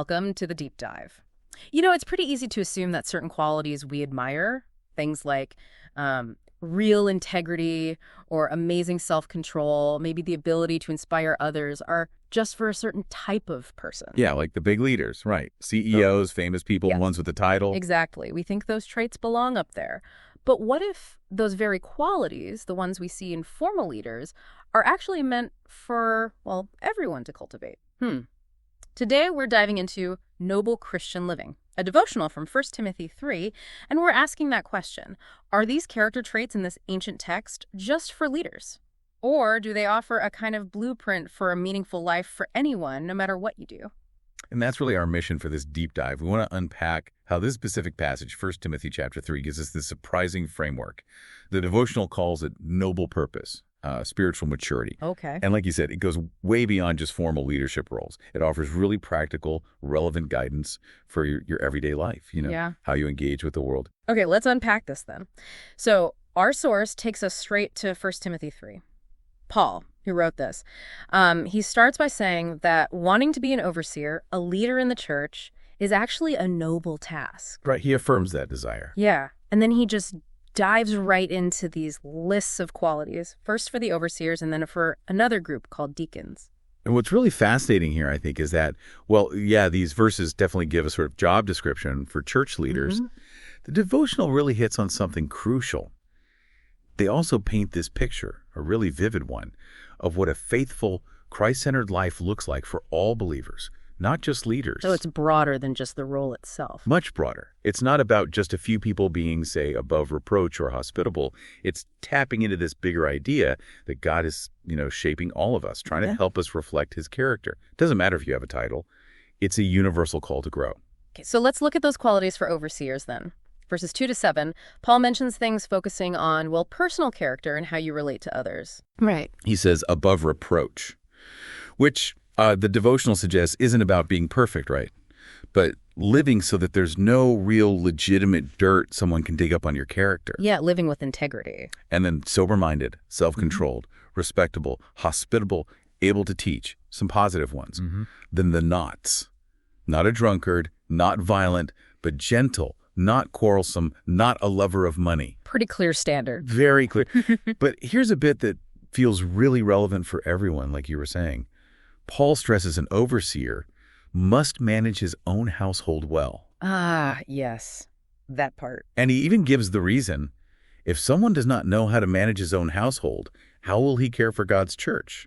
welcome to the deep dive. You know, it's pretty easy to assume that certain qualities we admire, things like real integrity or amazing self-control, maybe the ability to inspire others, are just for a certain type of person. Yeah, like the big leaders, right? CEOs, famous people, Yes. ones with the title. Exactly. We think those traits belong up there. But what if those very qualities, the ones we see in formal leaders, are actually meant for, well, everyone to cultivate? Today, we're diving into Noble Christian Living, a devotional from 1 Timothy 3, and we're asking that question. Are these character traits in this ancient text just for leaders? Or do they offer a kind of blueprint for a meaningful life for anyone, no matter what you do? And that's really our mission for this deep dive. We want to unpack how this specific passage, 1 Timothy chapter 3, gives us this surprising framework. The devotional calls it noble purpose, spiritual maturity. Okay. And like you said, it goes way beyond just formal leadership roles. It offers really practical, relevant guidance for your everyday life, how you engage with the world. Okay, let's unpack this then. So our source takes us straight to 1 Timothy 3. Paul, who wrote this, he starts by saying that wanting to be an overseer, a leader in the church, is actually a noble task. Right, he affirms that desire. Yeah, and then he just dives right into these lists of qualities, first for the overseers and then for another group called deacons. And what's really fascinating here, I think, is that, these verses definitely give a sort of job description for church leaders. The devotional really hits on something crucial. They also paint this picture, a really vivid one, of what a faithful, Christ-centered life looks like for all believers, not just leaders. So it's broader than just the role itself. Much broader. It's not about just a few people being, say, above reproach or hospitable. It's tapping into this bigger idea that God is, shaping all of us, trying to help us reflect his character. It doesn't matter if you have a title. It's a universal call to grow. Okay, so let's look at those qualities for overseers then. Verses 2 to 7, Paul mentions things focusing on, personal character and how you relate to others. Right. He says above reproach, which the devotional suggests isn't about being perfect, right? But living so that there's no real legitimate dirt someone can dig up on your character. Yeah, living with integrity. And then sober-minded, self-controlled, respectable, hospitable, able to teach, some positive ones. Then the nots. Not a drunkard, not violent, but gentle, not quarrelsome, not a lover of money. Pretty clear standard. Very clear. But here's a bit that feels really relevant for everyone, like you were saying. Paul stresses an overseer must manage his own household well. Ah, yes, that part. And he even gives the reason. If someone does not know how to manage his own household, how will he care for God's church?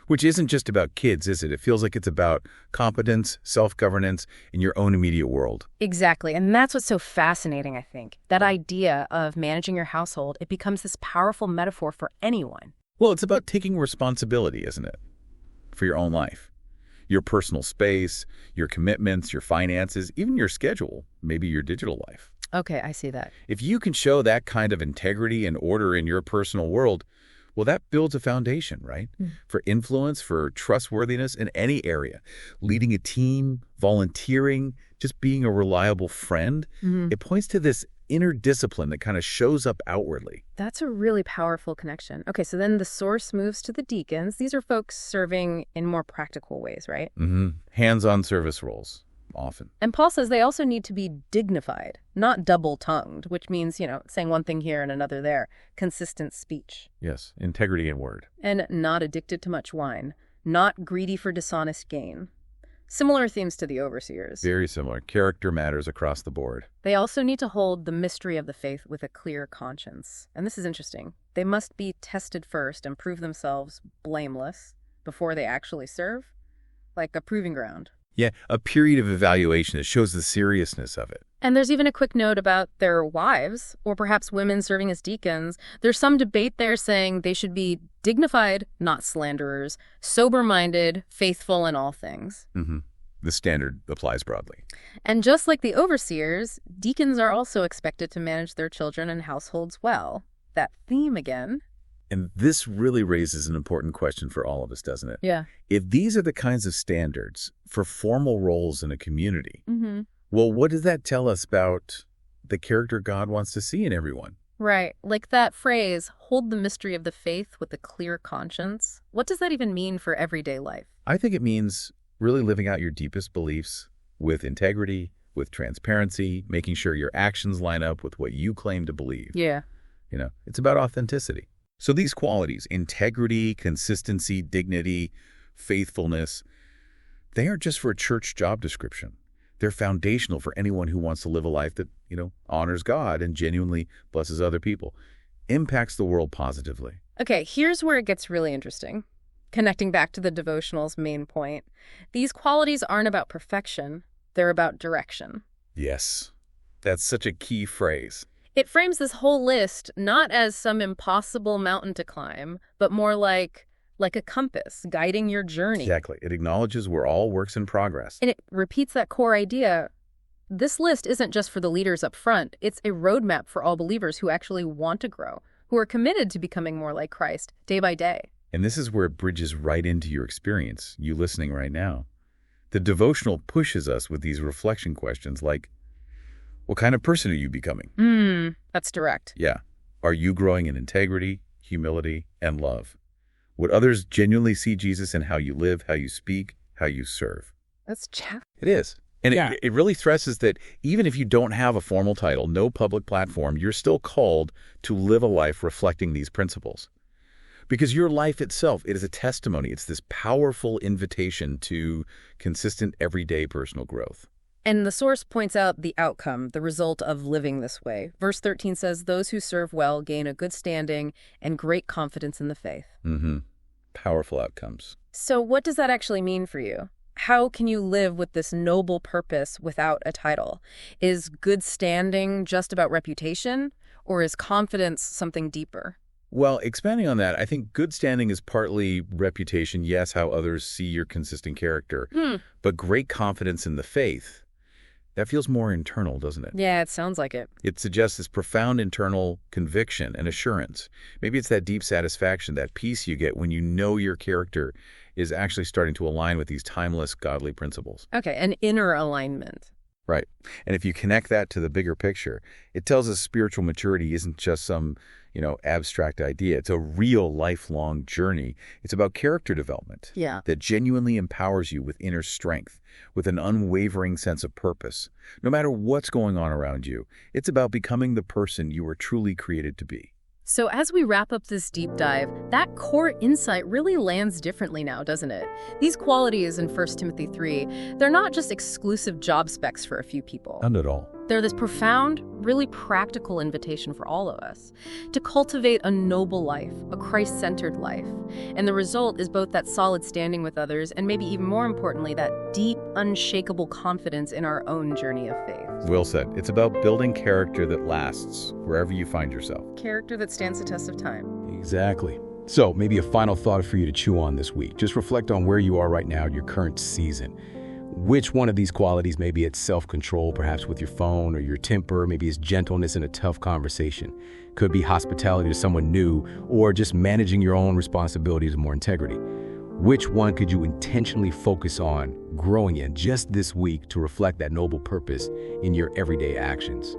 Which isn't just about kids, is it? It feels like it's about competence, self-governance in your own immediate world. Exactly. And that's what's so fascinating, I think. That idea of managing your household, it becomes this powerful metaphor for anyone. Well, it's about taking responsibility, isn't it? For your own life. Your personal space, your commitments, your finances, even your schedule, maybe your digital life. Okay, I see that. If you can show that kind of integrity and order in your personal world, that builds a foundation, right? For influence, for trustworthiness in any area. Leading a team, volunteering, just being a reliable friend. It points to this inner discipline that kind of shows up outwardly. That's a really powerful connection. Okay, so then the source moves to the deacons. These are folks serving in more practical ways, right? Hands-on service roles. Often. And Paul says they also need to be dignified, not double-tongued, which means, saying one thing here and another there. Consistent speech. Yes, integrity in word. And not addicted to much wine, not greedy for dishonest gain. Similar themes to the overseers. Very similar. Character matters across the board. They also need to hold the mystery of the faith with a clear conscience. And this is interesting. They must be tested first and prove themselves blameless before they actually serve, like a proving ground. Yeah, a period of evaluation that shows the seriousness of it. And there's even a quick note about their wives, or perhaps women serving as deacons. There's some debate there saying they should be dignified, not slanderers, sober-minded, faithful in all things. The standard applies broadly. And just like the overseers, deacons are also expected to manage their children and households well. That theme again. And this really raises an important question for all of us, doesn't it? Yeah. If these are the kinds of standards for formal roles in a community, what does that tell us about the character God wants to see in everyone? Right. Like that phrase, hold the mystery of the faith with a clear conscience. What does that even mean for everyday life? I think it means really living out your deepest beliefs, with integrity, with transparency, making sure your actions line up with what you claim to believe. Yeah. It's about authenticity. So these qualities, integrity, consistency, dignity, faithfulness, they aren't just for a church job description. They're foundational for anyone who wants to live a life that, honors God and genuinely blesses other people, impacts the world positively. Okay, here's where it gets really interesting. Connecting back to the devotional's main point, these qualities aren't about perfection, they're about direction. Yes, that's such a key phrase. It frames this whole list not as some impossible mountain to climb, but more like a compass guiding your journey. Exactly. It acknowledges we're all works in progress. And it repeats that core idea. This list isn't just for the leaders up front. It's a roadmap for all believers who actually want to grow, who are committed to becoming more like Christ day by day. And this is where it bridges right into your experience, you listening right now. The devotional pushes us with these reflection questions like, what kind of person are you becoming? That's direct. Yeah. Are you growing in integrity, humility, and love? Would others genuinely see Jesus in how you live, how you speak, how you serve? That's challenging. It is. And Yeah. it really stresses that even if you don't have a formal title, no public platform, you're still called to live a life reflecting these principles. Because your life itself, it is a testimony. It's this powerful invitation to consistent, everyday personal growth. And the source points out the outcome, the result of living this way. Verse 13 says, those who serve well gain a good standing and great confidence in the faith. Powerful outcomes. So what does that actually mean for you? How can you live with this noble purpose without a title? Is good standing just about reputation, or is confidence something deeper? Well, expanding on that, I think good standing is partly reputation, yes, how others see your consistent character. But great confidence in the faith, that feels more internal, doesn't it? Yeah, it sounds like it. It suggests this profound internal conviction and assurance. Maybe it's that deep satisfaction, that peace you get when you know your character is actually starting to align with these timeless godly principles. Okay, an inner alignment. Right. And if you connect that to the bigger picture, it tells us spiritual maturity isn't just some, abstract idea. It's a real lifelong journey. It's about character development. Yeah. That genuinely empowers you with inner strength, with an unwavering sense of purpose. No matter what's going on around you, it's about becoming the person you were truly created to be. So as we wrap up this deep dive, that core insight really lands differently now, doesn't it? These qualities in 1 Timothy 3, they're not just exclusive job specs for a few people. None at all. They're this profound, really practical invitation for all of us to cultivate a noble life, a Christ-centered life. And the result is both that solid standing with others and maybe even more importantly, that deep, unshakable confidence in our own journey of faith. Well said. It's about building character that lasts wherever you find yourself. Character that stands the test of time. Exactly. So maybe a final thought for you to chew on this week. Just reflect on where you are right now in your current season. Which one of these qualities, maybe it's self-control, perhaps with your phone, or your temper, maybe it's gentleness in a tough conversation. Could be hospitality to someone new, or just managing your own responsibilities with more integrity. Which one could you intentionally focus on growing in just this week to reflect that noble purpose in your everyday actions?